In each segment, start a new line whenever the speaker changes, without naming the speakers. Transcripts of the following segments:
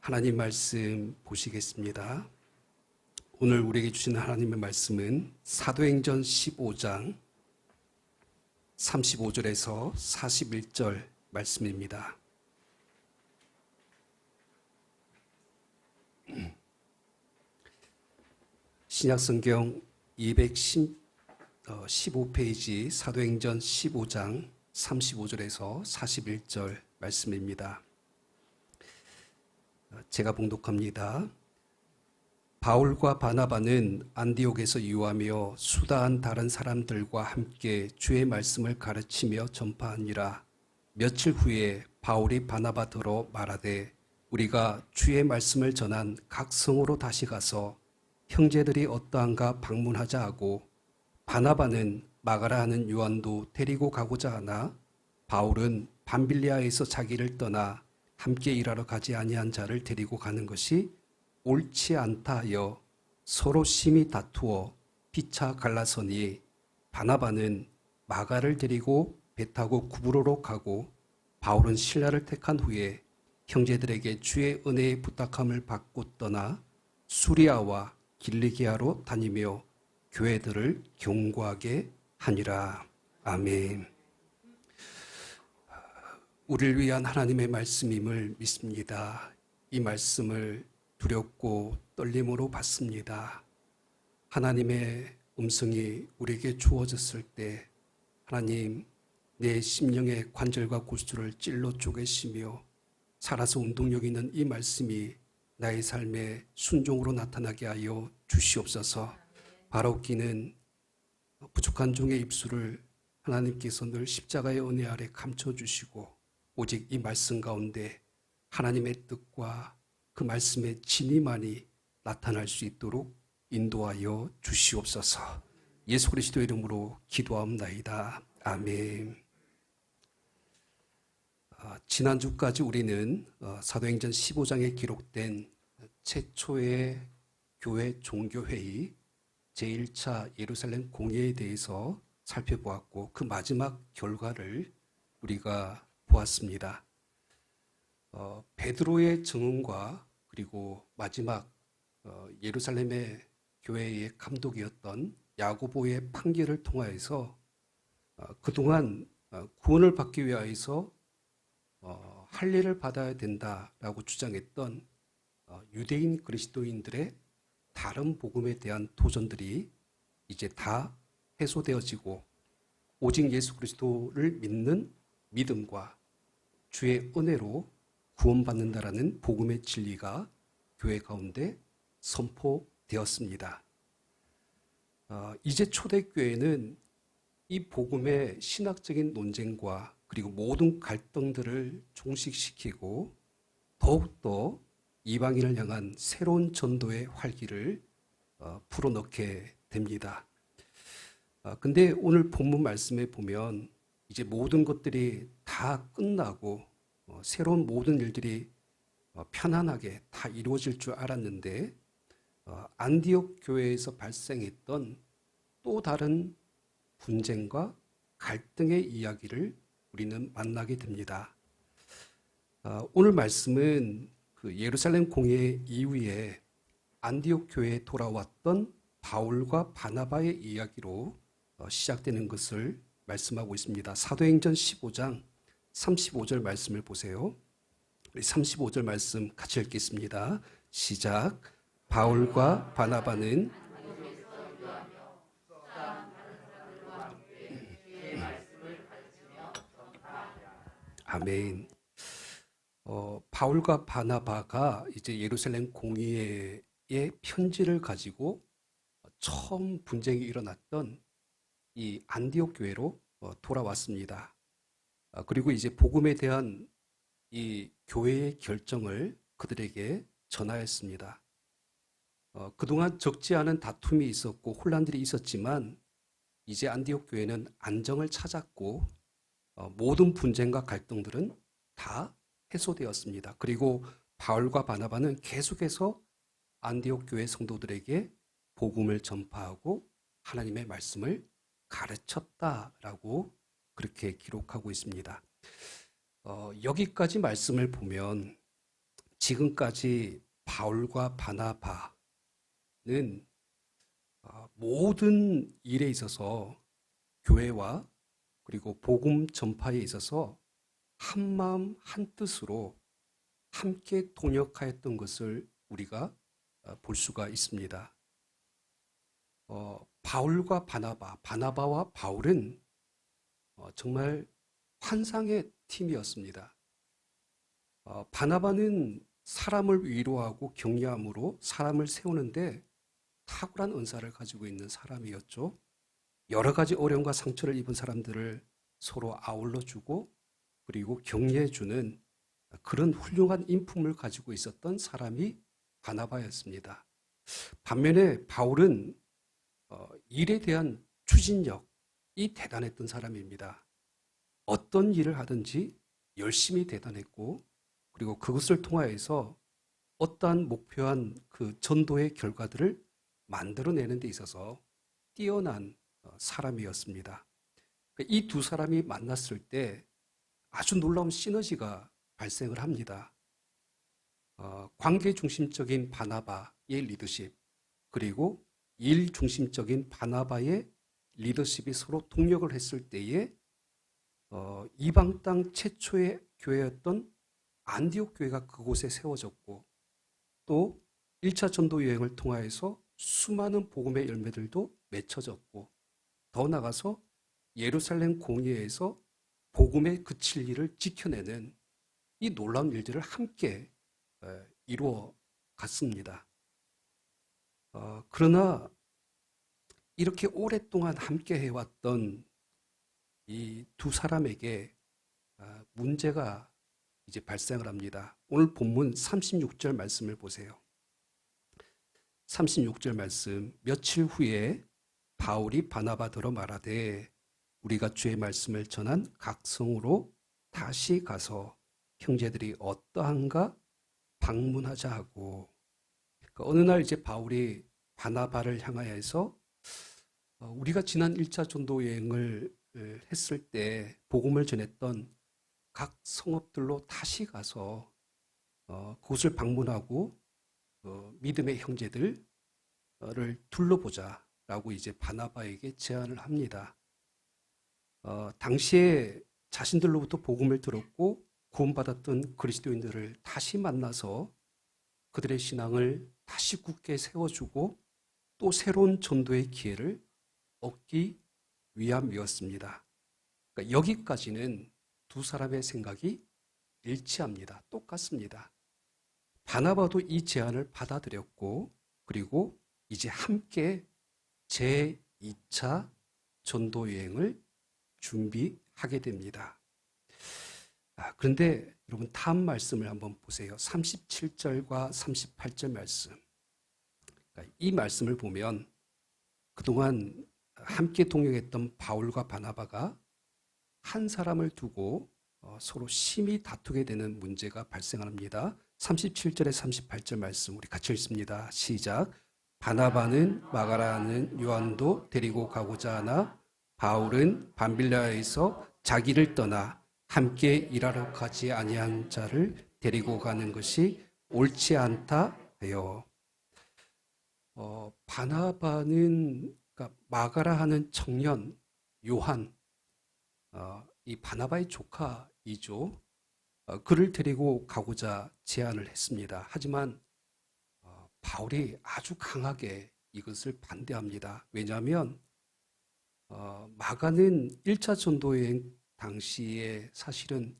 하나님 말씀 보시겠습니다. 오늘 우리에게 주시는 하나님의 말씀은 사도행전 15장 35절에서 41절 말씀입니다. 신약성경 215페이지 사도행전 15장 35절에서 41절 말씀입니다. 제가 봉독합니다. 바울과 바나바는 안디옥에서 유하며 수다한 다른 사람들과 함께 주의 말씀을 가르치며 전파하니라. 며칠 후에 바울이 바나바더러 말하되 우리가 주의 말씀을 전한 각 성으로 다시 가서 형제들이 어떠한가 방문하자 하고, 바나바는 마가라 하는 요한도 데리고 가고자 하나 바울은 밤빌리아에서 자기를 떠나 함께 일하러 가지 아니한 자를 데리고 가는 것이 옳지 않다 하여 서로 심히 다투어 피차 갈라서니, 바나바는 마가를 데리고 배 타고 구브로로 가고 바울은 실라를 택한 후에 형제들에게 주의 은혜의 부탁함을 받고 떠나 수리아와 길리기아로 다니며 교회들을 경고하게 하니라. 아멘. 우리를 위한 하나님의 말씀임을 믿습니다. 이 말씀을 두렵고 떨림으로 받습니다. 하나님의 음성이 우리에게 주어졌을 때 하나님, 내 심령의 관절과 골수를 찔러 쪼개시며 살아서 운동력 있는 이 말씀이 나의 삶에 순종으로 나타나게 하여 주시옵소서. 바라옵기는 부족한 종의 입술을 하나님께서 늘 십자가의 은혜 아래 감춰주시고, 오직 이 말씀 가운데 하나님의 뜻과 그 말씀의 진리만이 나타날 수 있도록 인도하여 주시옵소서. 예수 그리스도 이름으로 기도하옵나이다. 아멘. 지난주까지 우리는 사도행전 15장에 기록된 최초의 교회 종교회의 제1차 예루살렘 공회에 대해서 살펴보았고, 그 마지막 결과를 우리가 보았습니다. 베드로의 증언과 그리고 마지막 예루살렘의 교회의 감독이었던 야고보의 판결을 통하여서 그동안 구원을 받기 위하여서 할례를 받아야 된다라고 주장했던 유대인 그리스도인들의 다른 복음에 대한 도전들이 이제 다 해소되어지고, 오직 예수 그리스도를 믿는 믿음과 주의 은혜로 구원받는다라는 복음의 진리가 교회 가운데 선포되었습니다. 이제 초대교회는 이 복음의 신학적인 논쟁과 그리고 모든 갈등들을 종식시키고 더욱더 이방인을 향한 새로운 전도의 활기를 불어넣게 됩니다. 근데 오늘 본문 말씀에 보면 이제 모든 것들이 다 끝나고 새로운 모든 일들이 편안하게 다 이루어질 줄 알았는데, 안디옥 교회에서 발생했던 또 다른 분쟁과 갈등의 이야기를 우리는 만나게 됩니다. 오늘 말씀은 그 예루살렘 공회 이후에 안디옥 교회에 돌아왔던 바울과 바나바의 이야기로 시작되는 것을 말씀하고 있습니다. 사도행전 15장 35절 말씀을 보세요. 우리 35절 말씀 같이 읽겠습니다. 시작. 바울과 바나바는 아멘. 바울과 바나바가 이제 예루살렘 공회의 편지를 가지고 처음 분쟁이 일어났던 이 안디옥 교회로 돌아왔습니다. 그리고 이제 복음에 대한 이 교회의 결정을 그들에게 전하였습니다. 그동안 적지 않은 다툼이 있었고 혼란들이 있었지만 이제 안디옥 교회는 안정을 찾았고 모든 분쟁과 갈등들은 다 해소되었습니다. 그리고 바울과 바나바는 계속해서 안디옥 교회 성도들에게 복음을 전파하고 하나님의 말씀을 가르쳤다라고 그렇게 기록하고 있습니다. 여기까지 말씀을 보면 지금까지 바울과 바나바는 모든 일에 있어서 교회와 그리고 복음 전파에 있어서 한마음 한뜻으로 함께 동역하였던 것을 우리가 볼 수가 있습니다. 바울과 바나바, 바나바와 바울은 정말 환상의 팀이었습니다. 바나바는 사람을 위로하고 격려함으로 사람을 세우는데 탁월한 은사를 가지고 있는 사람이었죠. 여러 가지 어려움과 상처를 입은 사람들을 서로 아울러주고 그리고 격려해주는 그런 훌륭한 인품을 가지고 있었던 사람이 바나바였습니다. 반면에 바울은 일에 대한 추진력이 대단했던 사람입니다. 어떤 일을 하든지 열심히 대단했고 그리고 그것을 통하여서 어떠한 목표한 그 전도의 결과들을 만들어내는 데 있어서 뛰어난 사람이었습니다. 이 두 사람이 만났을 때 아주 놀라운 시너지가 발생을 합니다. 관계 중심적인 바나바의 리더십 그리고 일 중심적인 바나바의 리더십이 서로 동력을 했을 때에 이방 땅 최초의 교회였던 안디옥 교회가 그곳에 세워졌고 또 1차 전도 여행을 통하여서 수많은 복음의 열매들도 맺혀졌고 더 나아가서 예루살렘 공회에서 복음의 그 진리를 지켜내는 이 놀라운 일들을 함께 이루어 갔습니다. 그러나 이렇게 오랫동안 함께 해왔던 이 두 사람에게 문제가 이제 발생을 합니다. 오늘 본문 36절 말씀을 보세요. 36절 말씀. 며칠 후에 바울이 바나바더러 말하되 우리가 주의 말씀을 전한 각 성으로 다시 가서 형제들이 어떠한가 방문하자 하고 어느 날 이제 바울이 바나바를 향하여서 우리가 지난 1차 전도 여행을 했을 때 복음을 전했던 각 성읍들로 다시 가서 그곳을 방문하고 믿음의 형제들을 둘러보자라고 이제 바나바에게 제안을 합니다. 당시에 자신들로부터 복음을 들었고 구원받았던 그리스도인들을 다시 만나서 그들의 신앙을 다시 굳게 세워주고 또 새로운 전도의 기회를 얻기 위함이었습니다. 그러니까 여기까지는 두 사람의 생각이 일치합니다. 똑같습니다. 바나바도 이 제안을 받아들였고 그리고 이제 함께 제2차 전도 여행을 준비하게 됩니다. 그런데 여러분 다음 말씀을 한번 보세요. 37절과 38절 말씀. 이 말씀을 보면 그동안 함께 동역했던 바울과 바나바가 한 사람을 두고 서로 심히 다투게 되는 문제가 발생합니다. 37절에 38절 말씀 우리 같이 읽습니다. 시작. 바나바는 마가라는 요한도 데리고 가고자 하나 바울은 밤빌라에서 자기를 떠나 함께 일하러 가지 아니한 자를 데리고 가는 것이 옳지 않다 하여 바나바는 그러니까 마가라 하는 청년 요한 이 바나바의 조카이죠. 그를 데리고 가고자 제안을 했습니다. 하지만 바울이 아주 강하게 이것을 반대합니다. 왜냐하면 마가는 1차 전도여행 당시에 사실은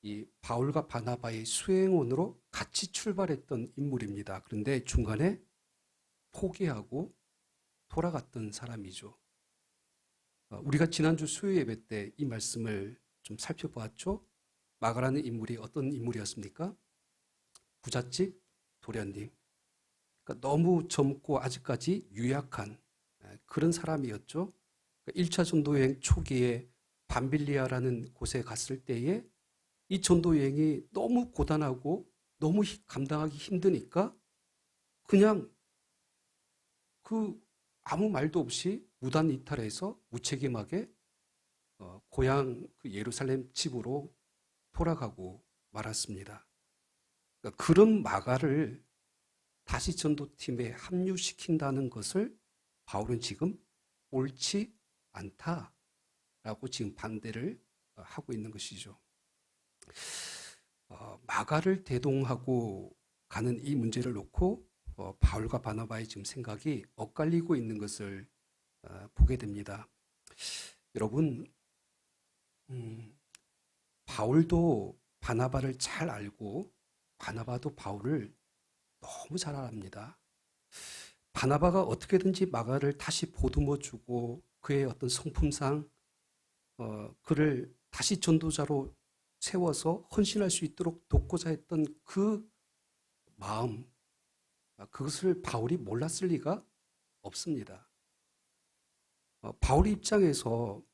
이 바울과 바나바의 수행원으로 같이 출발했던 인물입니다. 그런데 중간에 포기하고 돌아갔던 사람이죠. 우리가 지난주 수요 예배 때 이 말씀을 좀 살펴보았죠. 마가라는 인물이 어떤 인물이었습니까? 부잣집 도련님. 그러니까 너무 젊고 아직까지 유약한 그런 사람이었죠. 1차 전도여행 초기에 밤빌리아라는 곳에 갔을 때에 이 전도여행이 너무 고단하고 너무 감당하기 힘드니까 그냥 아무 말도 없이 무단 이탈해서 무책임하게 고향 그 예루살렘 집으로 돌아가고 말았습니다. 그러니까 그런 마가를 다시 전도팀에 합류시킨다는 것을 바울은 지금 옳지 않다라고 지금 반대를 하고 있는 것이죠. 마가를 대동하고 가는 이 문제를 놓고 바울과 바나바의 지금 생각이 엇갈리고 있는 것을 보게 됩니다. 여러분, 바울도 바나바를 잘 알고 바나바도 바울을 너무 잘 압니다. 바나바가 어떻게든지 마가를 다시 보듬어주고 그의 어떤 성품상 그를 다시 전도자로 세워서 헌신할 수 있도록 돕고자 했던 그 마음, 그것을 바울이 몰랐을 리가 없습니다. 바울의 입장에서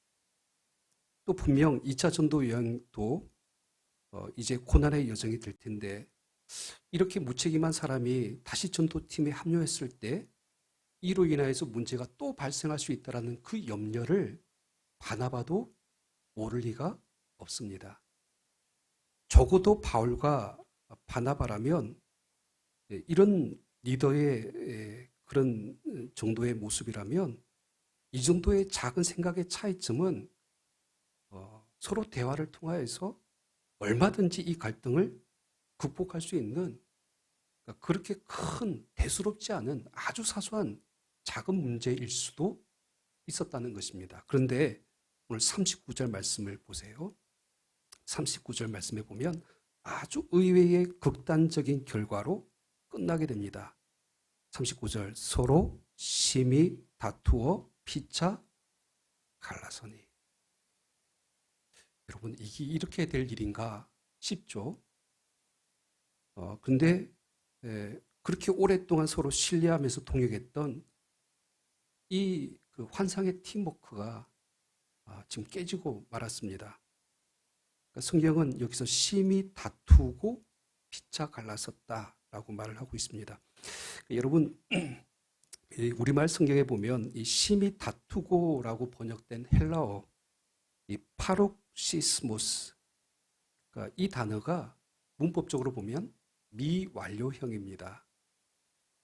또 분명 2차 전도 여행도 이제 고난의 여정이 될 텐데 이렇게 무책임한 사람이 다시 전도팀에 합류했을 때 이로 인하여서 문제가 또 발생할 수 있다는 그 염려를 바나바도 모를 리가 없습니다. 적어도 바울과 바나바라면 이런 리더의 그런 정도의 모습이라면 이 정도의 작은 생각의 차이점은 서로 대화를 통하여서 얼마든지 이 갈등을 극복할 수 있는 그렇게 큰 대수롭지 않은 아주 사소한 작은 문제일 수도 있었다는 것입니다. 그런데 오늘 39절 말씀을 보세요. 39절 말씀에 보면 아주 의외의 극단적인 결과로 끝나게 됩니다. 39절 서로 심히 다투어 피차 갈라서니. 여러분 이게 이렇게 될 일인가 싶죠. 근데 그렇게 오랫동안 서로 신뢰하면서 동역했던 이 그 환상의 팀워크가 지금 깨지고 말았습니다. 그러니까 성경은 여기서 심히 다투고 피차 갈라섰다라고 말을 하고 있습니다. 여러분 우리말 성경에 보면 이 심히 다투고라고 번역된 헬라어 이 파록시스모스, 그러니까 이 단어가 문법적으로 보면 미완료형입니다.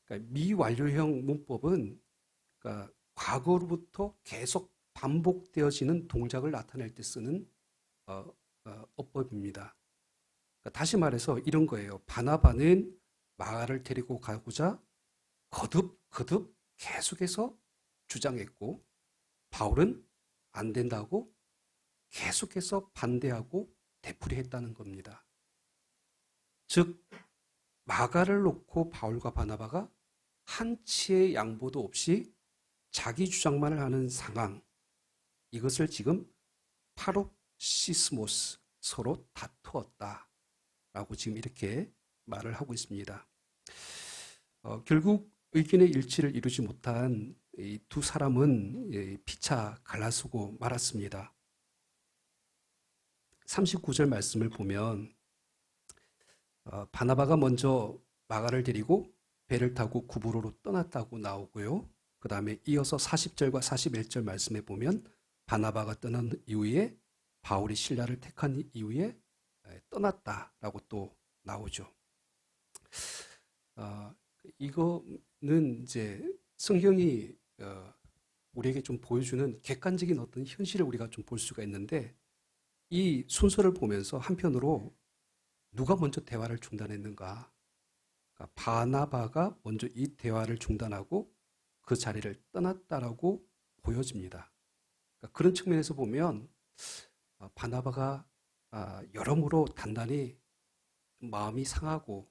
그러니까 미완료형 문법은 그러니까 과거로부터 계속 반복되어지는 동작을 나타낼 때 쓰는 어법입니다. 그러니까 다시 말해서 이런 거예요. 바나바는 마가를 데리고 가고자 거듭 계속해서 주장했고 바울은 안 된다고 계속해서 반대하고 되풀이했다는 겁니다. 즉 마가를 놓고 바울과 바나바가 한치의 양보도 없이 자기 주장만을 하는 상황, 이것을 지금 파록시스모스, 서로 다투었다라고 지금 이렇게 말을 하고 있습니다. 결국 의견의 일치를 이루지 못한 이 두 사람은 피차 갈라서고 말았습니다. 39절 말씀을 보면 바나바가 먼저 마가를 데리고 배를 타고 구브로로 떠났다고 나오고요. 그 다음에 이어서 40절과 41절 말씀에 보면 바나바가 떠난 이후에 바울이 신라를 택한 이후에 떠났다라고 또 나오죠. 이거는 이제 성경이 우리에게 좀 보여주는 객관적인 어떤 현실을 우리가 좀 볼 수가 있는데 이 순서를 보면서 한편으로 누가 먼저 대화를 중단했는가? 그러니까 바나바가 먼저 이 대화를 중단하고 그 자리를 떠났다라고 보여집니다. 그러니까 그런 측면에서 보면 바나바가 여러모로 단단히 마음이 상하고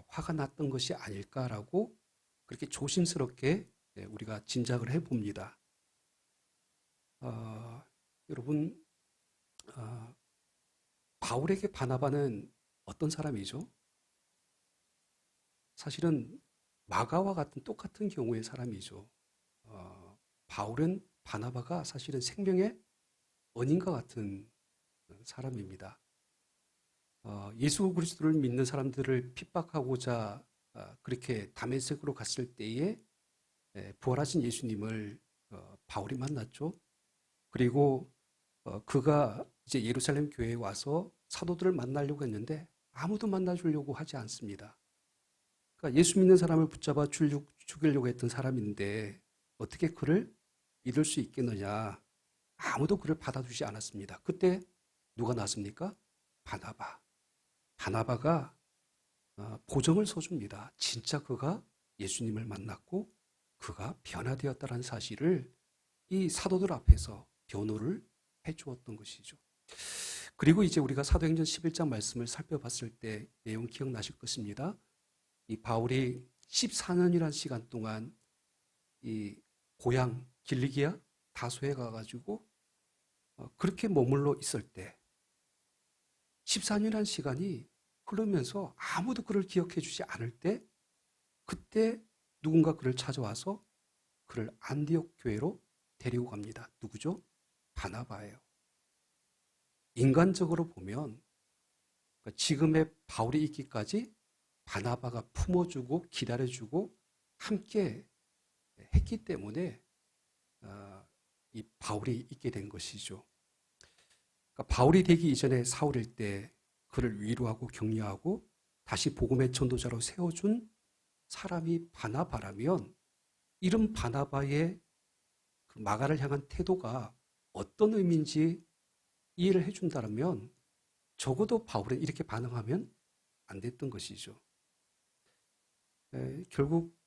화가 났던 것이 아닐까라고 그렇게 조심스럽게 우리가 짐작을 해봅니다. 여러분 바울에게 바나바는 어떤 사람이죠? 사실은 마가와 같은 똑같은 경우의 사람이죠. 바울은 바나바가 사실은 생명의 언인과 같은 사람입니다. 예수 그리스도를 믿는 사람들을 핍박하고자 그렇게 다메섹으로 갔을 때에 부활하신 예수님을 바울이 만났죠. 그리고 그가 이제 예루살렘 교회에 와서 사도들을 만나려고 했는데 아무도 만나주려고 하지 않습니다. 그러니까 예수 믿는 사람을 붙잡아 죽이려고 했던 사람인데 어떻게 그를 믿을 수 있겠느냐. 아무도 그를 받아주지 않았습니다. 그때 누가 나섭니까? 바나바. 바나바가 보정을 서줍니다. 진짜 그가 예수님을 만났고 그가 변화되었다는 사실을 이 사도들 앞에서 변호를 해주었던 것이죠. 그리고 이제 우리가 사도행전 11장 말씀을 살펴봤을 때 내용 기억나실 것입니다. 이 바울이 14년이라는 시간 동안 이 고향 길리기아 다소에 가가지고 그렇게 머물러 있을 때 14년이라는 시간이 흐르면서 아무도 그를 기억해 주지 않을 때 그때 누군가 그를 찾아와서 그를 안디옥 교회로 데리고 갑니다. 누구죠? 바나바예요. 인간적으로 보면 지금의 바울이 있기까지 바나바가 품어주고 기다려주고 함께 했기 때문에 이 바울이 있게 된 것이죠. 그러니까 바울이 되기 이전에 사울일 때 그를 위로하고 격려하고 다시 복음의 전도자로 세워준 사람이 바나바라면 이런 바나바의 그 마가를 향한 태도가 어떤 의미인지 이해를 해준다면 적어도 바울은 이렇게 반응하면 안 됐던 것이죠. 결국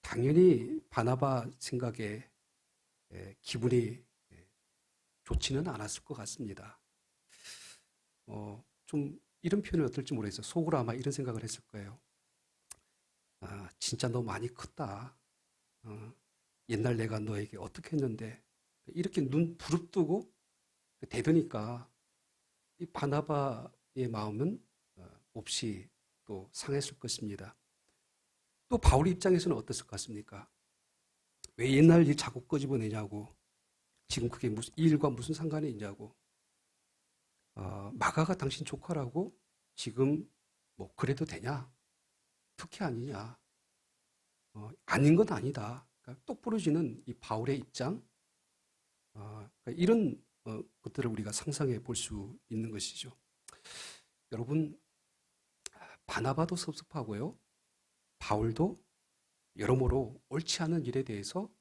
당연히 바나바 생각에 기분이 좋지는 않았을 것 같습니다. 좀 이런 표현이 어떨지 모르겠어요. 속으로 아마 이런 생각을 했을 거예요. 진짜 너 많이 컸다. 옛날 내가 너에게 어떻게 했는데 이렇게 눈 부릅뜨고 대드니까 이 바나바의 마음은 몹시 또 상했을 것입니다. 또 바울 입장에서는 어땠을 것 같습니까? 왜 옛날 일 자꾸 끄집어내냐고, 지금 그게 무슨 이 일과 무슨 상관이 있냐고, 마가가 당신 조카라고 지금 뭐 그래도 되냐? 특혜 아니냐? 아닌 건 아니다. 그러니까 똑부러지는 이 바울의 입장, 그러니까 이런 것들을 우리가 상상해 볼 수 있는 것이죠. 여러분, 바나바도 섭섭하고요. 바울도 여러모로 옳지 않은 일에 대해서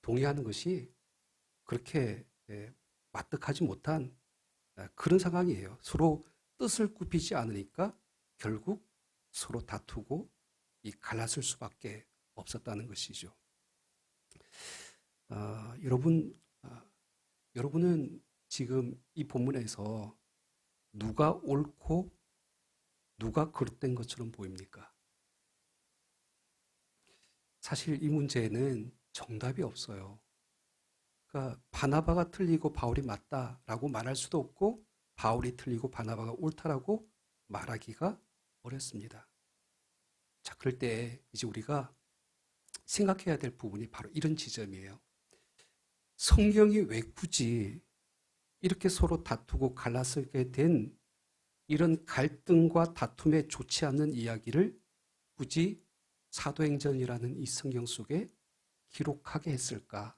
동의하는 것이 그렇게 마뜩하지 못한 그런 상황이에요. 서로 뜻을 굽히지 않으니까 결국 서로 다투고 이 갈랐을 수밖에 없었다는 것이죠. 여러분은 지금 이 본문에서 누가 옳고 누가 그릇된 것처럼 보입니까? 사실 이 문제에는 정답이 없어요. 그러니까 바나바가 틀리고 바울이 맞다라고 말할 수도 없고 바울이 틀리고 바나바가 옳다라고 말하기가 어렵습니다. 자, 그럴 때 이제 우리가 생각해야 될 부분이 바로 이런 지점이에요. 성경이 왜 굳이 이렇게 서로 다투고 갈라서게 된 이런 갈등과 다툼에 좋지 않는 이야기를 굳이 사도행전이라는 이 성경 속에 기록하게 했을까?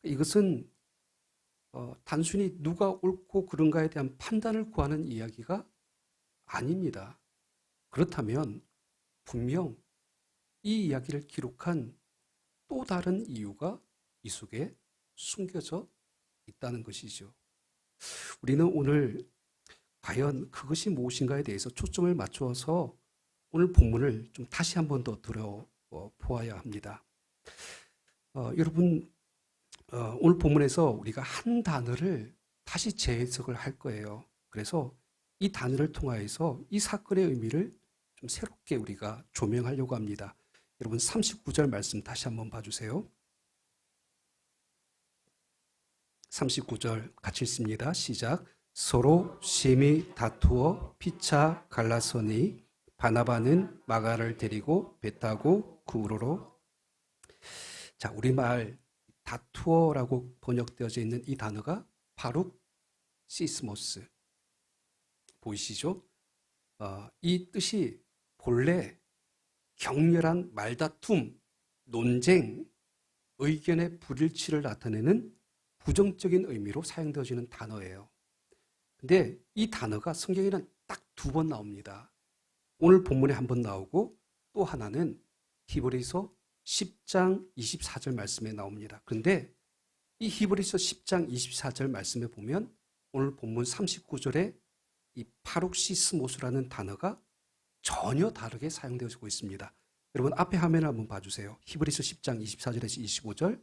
이것은 단순히 누가 옳고 그른가에 대한 판단을 구하는 이야기가 아닙니다. 그렇다면 분명 이 이야기를 기록한 또 다른 이유가 이 속에 숨겨져 있다는 것이죠. 우리는 오늘 과연 그것이 무엇인가에 대해서 초점을 맞추어서 오늘 본문을 좀 다시 한 번 더 들어보아야 합니다. 여러분, 오늘 본문에서 우리가 한 단어를 다시 재해석을 할 거예요. 그래서 이 단어를 통하여서 이 사건의 의미를 좀 새롭게 우리가 조명하려고 합니다. 여러분 39절 말씀 다시 한번 봐주세요. 39절 같이 읽습니다. 시작. 서로 심히 다투어 피차 갈라서니 바나바는 마가를 데리고 배 타고 그우로로. 자, 우리말 다투어라고 번역되어져 있는 이 단어가 바룩 시스모스 보이시죠? 이 뜻이 본래 격렬한 말다툼, 논쟁, 의견의 불일치를 나타내는 부정적인 의미로 사용되어지는 단어예요. 근데 이 단어가 성경에는 두 번 나옵니다. 오늘 본문에 한 번 나오고 또 하나는 히브리서 10장 24절 말씀에 나옵니다. 그런데 이 히브리서 10장 24절 말씀에 보면 오늘 본문 39절에 이 파룩시스모스라는 단어가 전혀 다르게 사용되어지고 있습니다. 여러분 앞에 화면을 한번 봐주세요. 히브리서 10장 24절에서 25절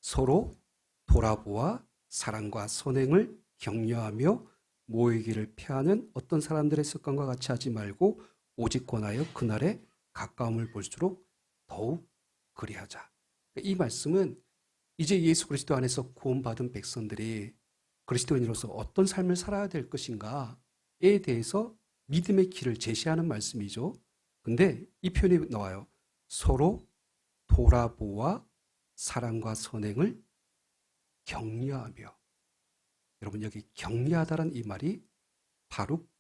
서로 돌아보아 사랑과 선행을 격려하며 모이기를 피하는 어떤 사람들의 습관과 같이 하지 말고 오직 권하여 그날에 가까움을 볼수록 더욱 그리하자. 이 말씀은 이제 예수 그리스도 안에서 구원받은 백성들이 그리스도인으로서 어떤 삶을 살아야 될 것인가에 대해서 믿음의 길을 제시하는 말씀이죠. 근데 이 표현이 나와요. 서로 돌아보아 사랑과 선행을 격려하며. 여러분 여기 격려하다라는 이 말이 바룩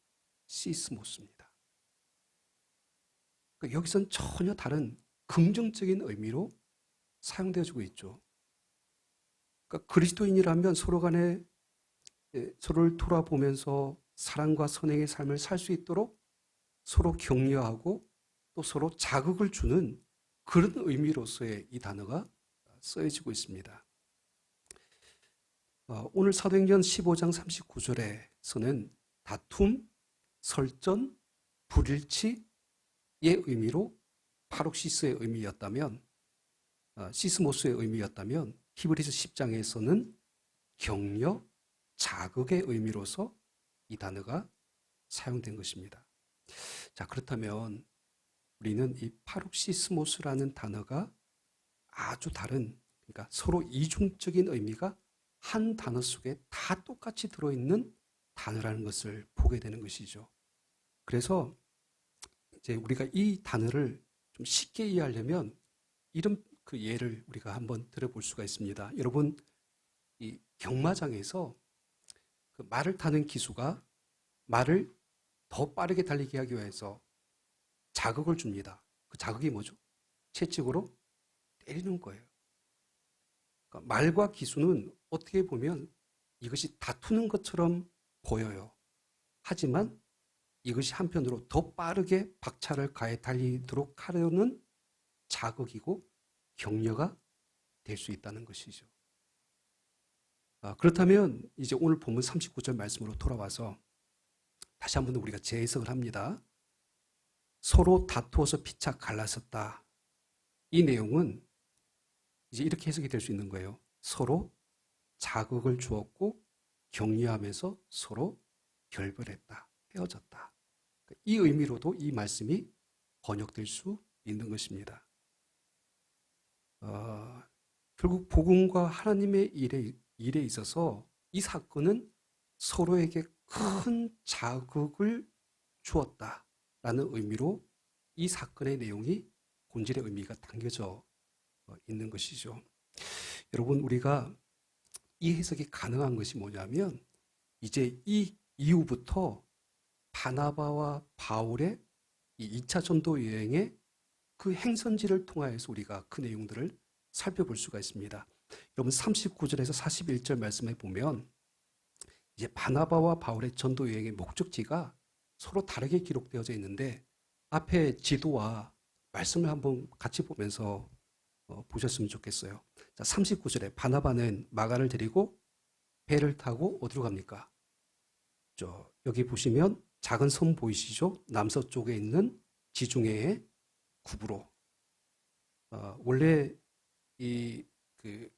시스모스입니다. 그러니까 여기선 전혀 다른 긍정적인 의미로 사용되어지고 있죠. 그러니까 그리스도인이라면 서로 간에 서로를 돌아보면서 사랑과 선행의 삶을 살 수 있도록 서로 격려하고 또 서로 자극을 주는 그런 의미로서의 이 단어가 쓰여지고 있습니다. 오늘 사도행전 15장 39절에서는 다툼, 설전, 불일치의 의미로 파룩시스의 의미였다면 시스모스의 의미였다면 히브리서 10장에서는 격려, 자극의 의미로서 이 단어가 사용된 것입니다. 자, 그렇다면 우리는 이 파룩시스모스라는 단어가 아주 다른, 그러니까 서로 이중적인 의미가 한 단어 속에 다 똑같이 들어있는 단어라는 것을 보게 되는 것이죠. 그래서 이제 우리가 이 단어를 좀 쉽게 이해하려면 이런 그 예를 우리가 한번 들어볼 수가 있습니다. 여러분, 이 경마장에서 그 말을 타는 기수가 말을 더 빠르게 달리게 하기 위해서 자극을 줍니다. 그 자극이 뭐죠? 채찍으로 때리는 거예요. 그러니까 말과 기수는 어떻게 보면 이것이 다투는 것처럼 보여요. 하지만 이것이 한편으로 더 빠르게 박차를 가해 달리도록 하려는 자극이고 격려가 될 수 있다는 것이죠. 그렇다면 이제 오늘 본문 39절 말씀으로 돌아와서 다시 한번 우리가 재해석을 합니다. 서로 다투어서 피차 갈라섰다. 이 내용은 이제 이렇게 해석이 될 수 있는 거예요. 서로 자극을 주었고 격려하면서 서로 결별했다. 헤어졌다. 이 의미로도 이 말씀이 번역될 수 있는 것입니다. 결국 복음과 하나님의 일에 있어서 이 사건은 서로에게 큰 자극을 주었다라는 의미로 이 사건의 내용이 본질의 의미가 담겨져 있는 것이죠. 여러분, 우리가 이 해석이 가능한 것이 뭐냐면 이제 이 이후부터 바나바와 바울의 이 2차 전도 여행의 그 행선지를 통하여서 우리가 그 내용들을 살펴볼 수가 있습니다. 여러분 39절에서 41절 말씀에 보면 이제 바나바와 바울의 전도 여행의 목적지가 서로 다르게 기록되어져 있는데 앞에 지도와 말씀을 한번 같이 보면서 보셨으면 좋겠어요. 자, 39절에 바나바는 마가를 데리고 배를 타고 어디로 갑니까? 여기 보시면 작은 섬 보이시죠? 남서쪽에 있는 지중해의 구브로. 원래 그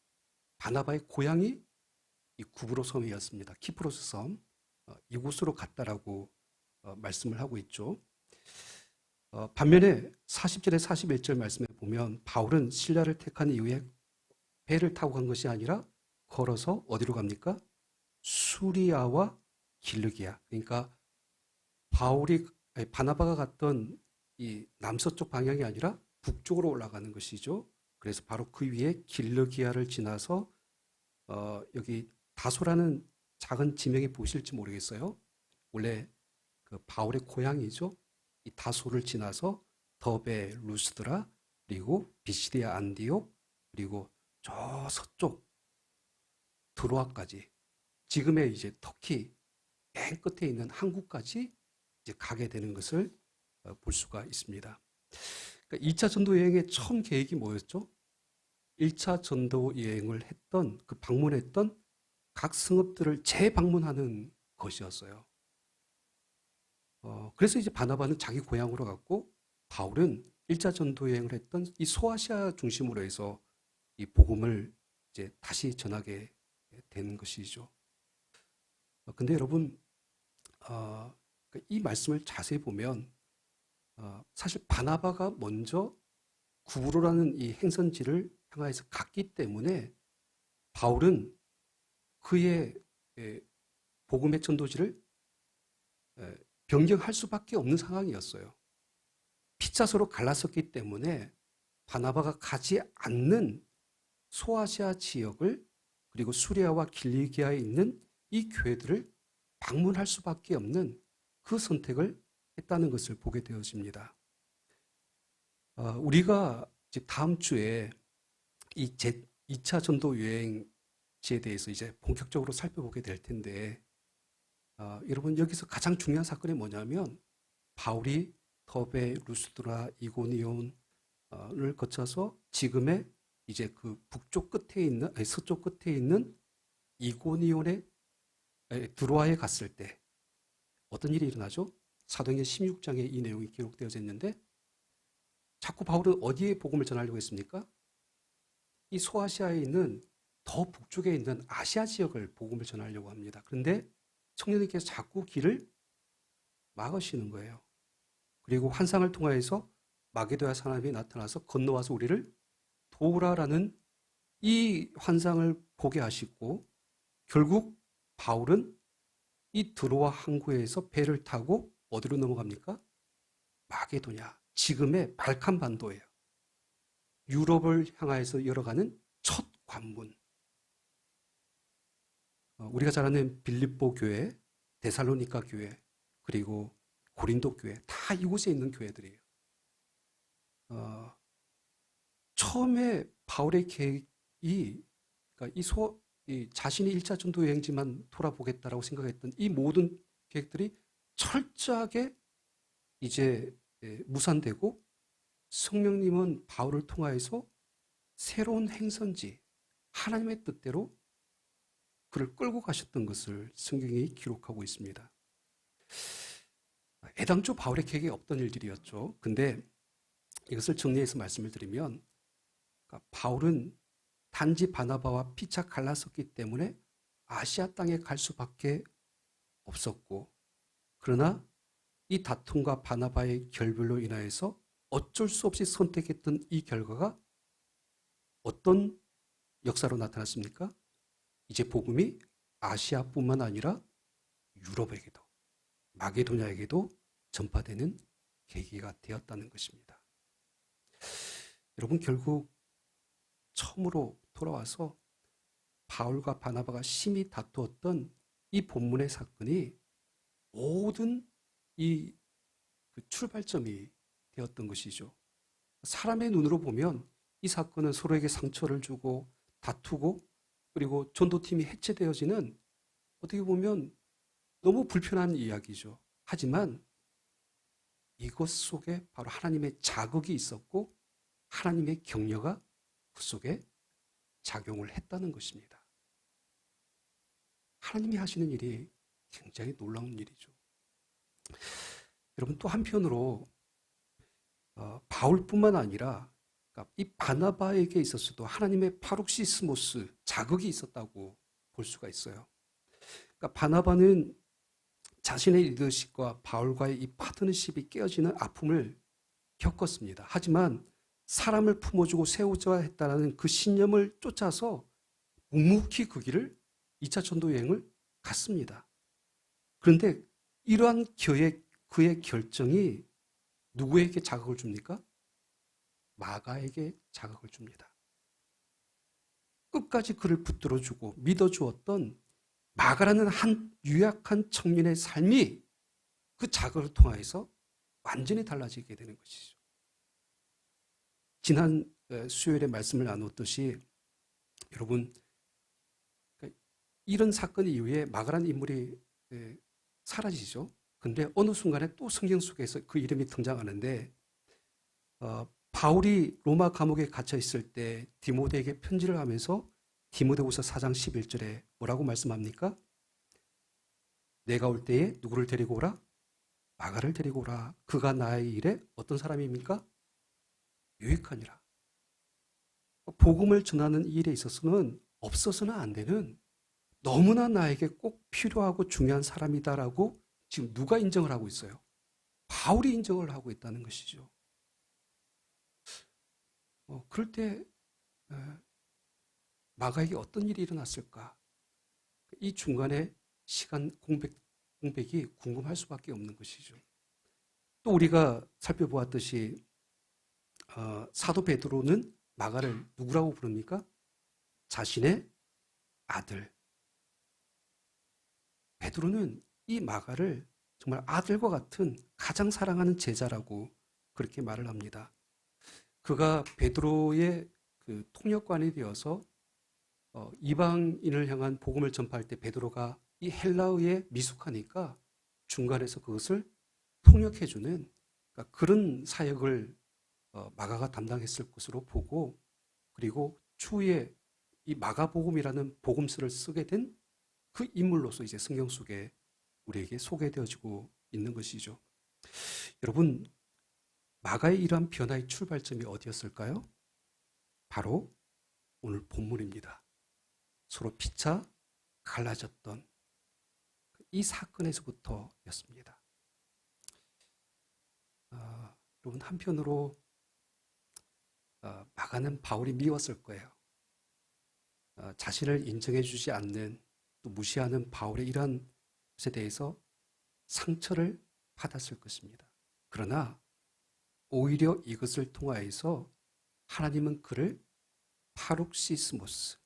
바나바의 고향이 이 구브로 섬이었습니다. 키프로스 섬. 이곳으로 갔다라고 말씀을 하고 있죠. 반면에 40절에 41절 말씀에 보면 바울은 신라를 택한 이후에 배를 타고 간 것이 아니라 걸어서 어디로 갑니까? 수리아와 길르기아. 그러니까 바나바가 갔던 이 남서쪽 방향이 아니라 북쪽으로 올라가는 것이죠. 그래서 바로 그 위에 길르기아를 지나서 여기 다소라는 작은 지명이 보이실지 모르겠어요. 원래 그 바울의 고향이죠. 이 다소를 지나서 더베, 루스드라, 그리고 비시디아 안디옥, 그리고 저 서쪽 드로아까지, 지금의 이제 터키 맨 끝에 있는 항구까지 이제 가게 되는 것을 볼 수가 있습니다. 그러니까 2차 전도 여행의 처음 계획이 뭐였죠? 1차 전도 여행을 했던 방문했던 각 성읍들을 재방문하는 것이었어요. 그래서 이제 바나바는 자기 고향으로 갔고 바울은 1차 전도 여행을 했던 이 소아시아 중심으로 해서 이 복음을 이제 다시 전하게 된 것이죠. 근데 여러분, 이 말씀을 자세히 보면 사실 바나바가 먼저 구브로라는 이 행선지를 향하여서 갔기 때문에 바울은 그의 복음의 전도지를 변경할 수밖에 없는 상황이었어요. 피자서로 갈랐었기 때문에 바나바가 가지 않는 소아시아 지역을 그리고 수리아와 길리기아에 있는 이 교회들을 방문할 수밖에 없는 그 선택을 했다는 것을 보게 되어집니다. 우리가 이제 다음 주에 이 2차 전도 여행지에 대해서 이제 본격적으로 살펴보게 될 텐데, 여러분 여기서 가장 중요한 사건이 뭐냐면 바울이 더베, 루스드라, 이고니온을 거쳐서 지금의 이제 그 북쪽 끝에 있는 서쪽 끝에 있는 이고니온에 드로아에 갔을 때 어떤 일이 일어나죠? 사도행전 16장에 이 내용이 기록되어져 있는데 자꾸 바울은 어디에 복음을 전하려고 했습니까? 이 소아시아에 있는 더 북쪽에 있는 아시아 지역을 복음을 전하려고 합니다. 그런데 청년님께서 자꾸 길을 막으시는 거예요. 그리고 환상을 통하여서 마게도야 사람이 나타나서 건너와서 우리를 도우라라는 이 환상을 보게 하시고 결국 바울은 이 드로아 항구에서 배를 타고 어디로 넘어갑니까? 마게도냐, 지금의 발칸 반도예요. 유럽을 향하여서 열어가는 첫 관문. 우리가 잘 아는 빌립보 교회, 데살로니가 교회, 그리고 고린도 교회, 다 이곳에 있는 교회들이에요. 처음에 바울의 계획이, 그러니까 이 자신이 1차 전도 여행지만 돌아보겠다라고 생각했던 이 모든 계획들이 철저하게 이제 무산되고 성령님은 바울을 통하여서 새로운 행선지, 하나님의 뜻대로 그를 끌고 가셨던 것을 성경이 기록하고 있습니다. 애당초 바울의 계획에 없던 일들이었죠. 근데 이것을 정리해서 말씀을 드리면 그러니까 바울은 단지 바나바와 피차 갈랐었기 때문에 아시아 땅에 갈 수밖에 없었고 그러나 이 다툼과 바나바의 결별로 인하여서 어쩔 수 없이 선택했던 이 결과가 어떤 역사로 나타났습니까? 이제 복음이 아시아뿐만 아니라 유럽에게도 마게도냐에게도 전파되는 계기가 되었다는 것입니다. 여러분 결국 처음으로 돌아와서 바울과 바나바가 심히 다투었던 이 본문의 사건이 모든 이 출발점이 되었던 것이죠. 사람의 눈으로 보면 이 사건은 서로에게 상처를 주고 다투고 그리고 전도팀이 해체되어지는 어떻게 보면 너무 불편한 이야기죠. 하지만 이것 속에 바로 하나님의 자극이 있었고 하나님의 격려가 그 속에 작용을 했다는 것입니다. 하나님이 하시는 일이 굉장히 놀라운 일이죠. 여러분 또 한편으로 바울뿐만 아니라 그러니까 이 바나바에게 있어서도 하나님의 파룩시스모스 자극이 있었다고 볼 수가 있어요. 그러니까 바나바는 자신의 리더십과 바울과의 이 파트너십이 깨어지는 아픔을 겪었습니다. 하지만 사람을 품어주고 세우자 했다는 그 신념을 쫓아서 묵묵히 그 길을 2차 전도 여행을 갔습니다. 그런데 이러한 그의 결정이 누구에게 자극을 줍니까? 마가에게 자극을 줍니다. 끝까지 그를 붙들어주고 믿어주었던 마가라는 한 유약한 청년의 삶이 그 자극을 통해서 완전히 달라지게 되는 것이죠. 지난 수요일에 말씀을 나눴듯이 여러분 이런 사건 이후에 마가라는 인물이 사라지죠. 근데 어느 순간에 또 성경 속에서 그 이름이 등장하는데 바울이 로마 감옥에 갇혀 있을 때 디모데에게 편지를 하면서 디모데후서 4장 11절에 뭐라고 말씀합니까? 내가 올 때에 누구를 데리고 오라? 마가를 데리고 오라. 그가 나의 일에 어떤 사람입니까? 유익하니라. 복음을 전하는 일에 있어서는 없어서는 안 되는 너무나 나에게 꼭 필요하고 중요한 사람이다라고 지금 누가 인정을 하고 있어요? 바울이 인정을 하고 있다는 것이죠. 그럴 때 마가에게 어떤 일이 일어났을까? 이 중간에 시간 공백이 궁금할 수밖에 없는 것이죠. 또 우리가 살펴보았듯이 사도 베드로는 마가를 누구라고 부릅니까? 자신의 아들. 베드로는 이 마가를 정말 아들과 같은 가장 사랑하는 제자라고 그렇게 말을 합니다. 그가 베드로의 그 통역관이 되어서 이방인을 향한 복음을 전파할 때 베드로가 이 헬라어에 미숙하니까 중간에서 그것을 통역해주는 그러니까 그런 사역을 마가가 담당했을 것으로 보고 그리고 추후에 이 마가복음이라는 복음서를 쓰게 된 그 인물로서 이제 성경 속에 우리에게 소개되어지고 있는 것이죠. 여러분, 마가의 이러한 변화의 출발점이 어디였을까요? 바로 오늘 본문입니다. 서로 피차 갈라졌던 이 사건에서부터였습니다. 여러분, 한편으로 마가는 바울이 미웠을 거예요. 자신을 인정해 주지 않는 또 무시하는 바울의 이러한 것에 대해서 상처를 받았을 것입니다. 그러나 오히려 이것을 통하여서 하나님은 그를 파룩시스모스,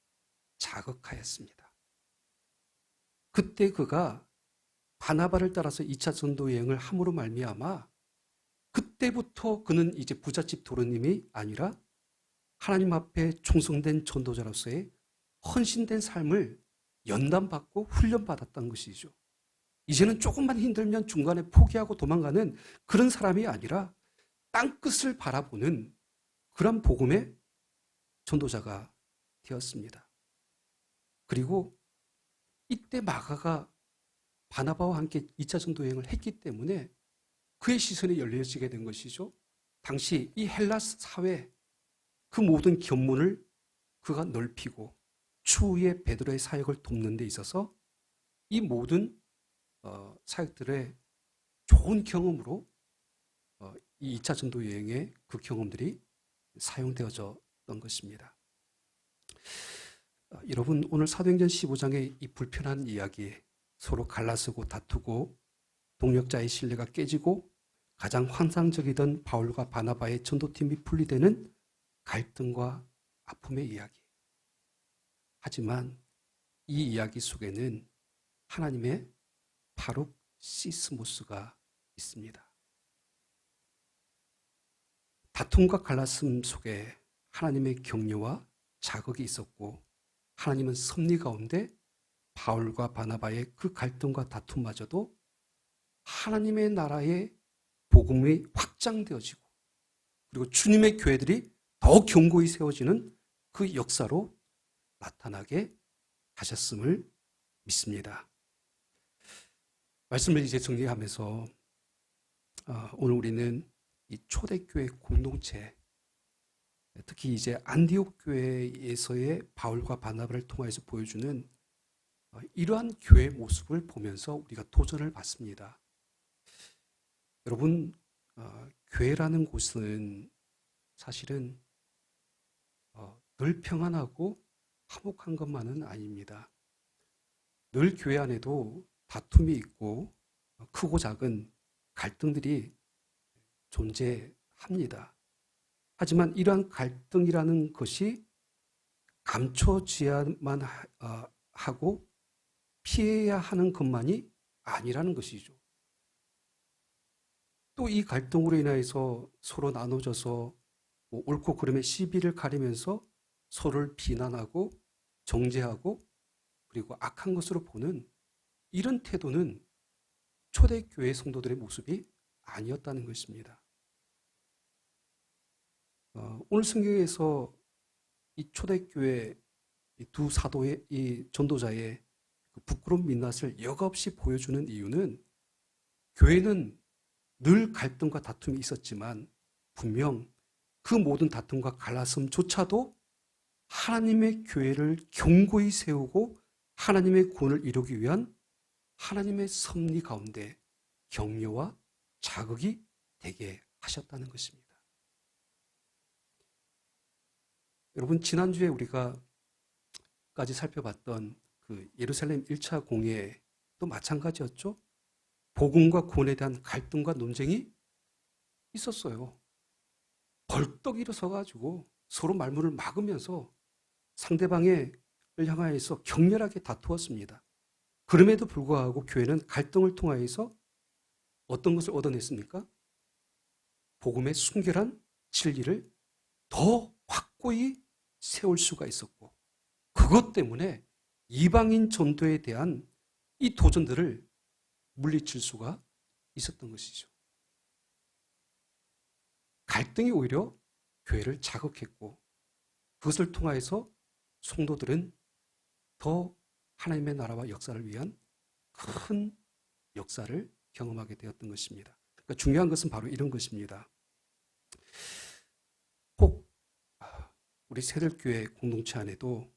자극하였습니다. 그때 그가 바나바를 따라서 2차 전도 여행을 함으로 말미암아 그때부터 그는 이제 부잣집 도련님이 아니라 하나님 앞에 충성된 전도자로서의 헌신된 삶을 연단받고 훈련받았던 것이죠. 이제는 조금만 힘들면 중간에 포기하고 도망가는 그런 사람이 아니라 땅끝을 바라보는 그런 복음의 전도자가 되었습니다. 그리고 이때 마가가 바나바와 함께 2차 전도 여행을 했기 때문에 그의 시선이 열려지게 된 것이죠. 당시 이 헬라 사회 그 모든 견문을 그가 넓히고 추후에 베드로의 사역을 돕는 데 있어서 이 모든 사역들의 좋은 경험으로 이 2차 전도 여행의 그 경험들이 사용되어졌던 것입니다. 여러분, 오늘 사도행전 15장의 이 불편한 이야기, 서로 갈라서고 다투고 동력자의 신뢰가 깨지고 가장 환상적이던 바울과 바나바의 전도팀이 분리되는 갈등과 아픔의 이야기. 하지만 이 이야기 속에는 하나님의 파룩시스모스가 있습니다. 다툼과 갈라슴 속에 하나님의 격려와 자극이 있었고 하나님은 섭리 가운데 바울과 바나바의 그 갈등과 다툼마저도 하나님의 나라의 복음이 확장되어지고 그리고 주님의 교회들이 더 견고히 세워지는 그 역사로 나타나게 하셨음을 믿습니다. 말씀을 이제 정리하면서 오늘 우리는 이 초대교회 공동체, 특히 이제 안디옥 교회에서의 바울과 바나바를 통해서 보여주는 이러한 교회 모습을 보면서 우리가 도전을 받습니다. 여러분, 교회라는 곳은 사실은 늘 평안하고 화목한 것만은 아닙니다. 늘 교회 안에도 다툼이 있고 크고 작은 갈등들이 존재합니다. 하지만 이러한 갈등이라는 것이 감춰져야만 하고 피해야 하는 것만이 아니라는 것이죠. 또 이 갈등으로 인해서 서로 나눠져서 옳고 그름의 시비를 가리면서 서로를 비난하고 정죄하고 그리고 악한 것으로 보는 이런 태도는 초대교회 성도들의 모습이 아니었다는 것입니다. 오늘 성경에서 이 초대교회 이 두 사도의 이 전도자의 그 부끄러운 민낯을 여과없이 보여주는 이유는 교회는 늘 갈등과 다툼이 있었지만 분명 그 모든 다툼과 갈라섬조차도 하나님의 교회를 견고히 세우고 하나님의 구원을 이루기 위한 하나님의 섭리 가운데 격려와 자극이 되게 하셨다는 것입니다. 여러분, 지난주에 우리가 까지 살펴봤던 그 예루살렘 1차 공회도 마찬가지였죠. 복음과 구원에 대한 갈등과 논쟁이 있었어요. 벌떡 일어서가지고 서로 말문을 막으면서 상대방을 향하여서 격렬하게 다투었습니다. 그럼에도 불구하고 교회는 갈등을 통하여서 어떤 것을 얻어냈습니까? 복음의 순결한 진리를 더 확고히 세울 수가 있었고, 그것 때문에 이방인 전도에 대한 이 도전들을 물리칠 수가 있었던 것이죠. 갈등이 오히려 교회를 자극했고, 그것을 통하여서 성도들은 더 하나님의 나라와 역사를 위한 큰 역사를 경험하게 되었던 것입니다. 그러니까 중요한 것은 바로 이런 것입니다. 혹 우리 새들교회 공동체 안에도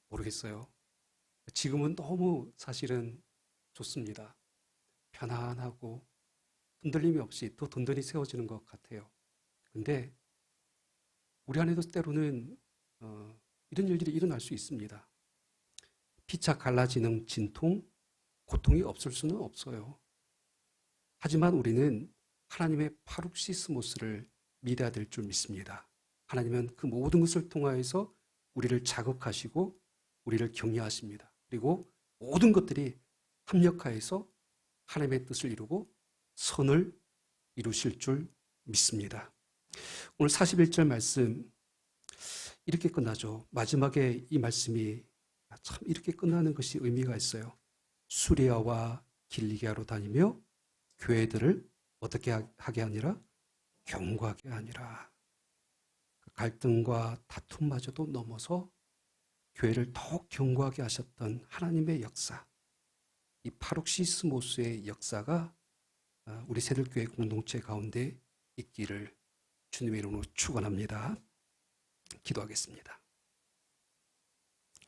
모르겠어요. 지금은 너무 사실은 좋습니다. 편안하고 흔들림이 없이 더 든든히 세워지는 것 같아요. 근데 우리 안에도 때로는 이런 일들이 일어날 수 있습니다. 피차 갈라지는 진통, 고통이 없을 수는 없어요. 하지만 우리는 하나님의 파룩시스모스를 믿어야 될 줄 믿습니다. 하나님은 그 모든 것을 통하여서 우리를 자극하시고 우리를 격려하십니다. 그리고 모든 것들이 합력하여서 하나님의 뜻을 이루고 선을 이루실 줄 믿습니다. 오늘 41절 말씀 이렇게 끝나죠. 마지막에 이 말씀이 참 이렇게 끝나는 것이 의미가 있어요. 수리아와 길리기아로 다니며 교회들을 어떻게 하게 하니라? 경고하게 하니라. 갈등과 다툼마저도 넘어서 교회를 더욱 견고하게 하셨던 하나님의 역사, 이 파룩시스모스의 역사가 우리 새들교회 공동체 가운데 있기를 주님의 이름으로 축원합니다. 기도하겠습니다.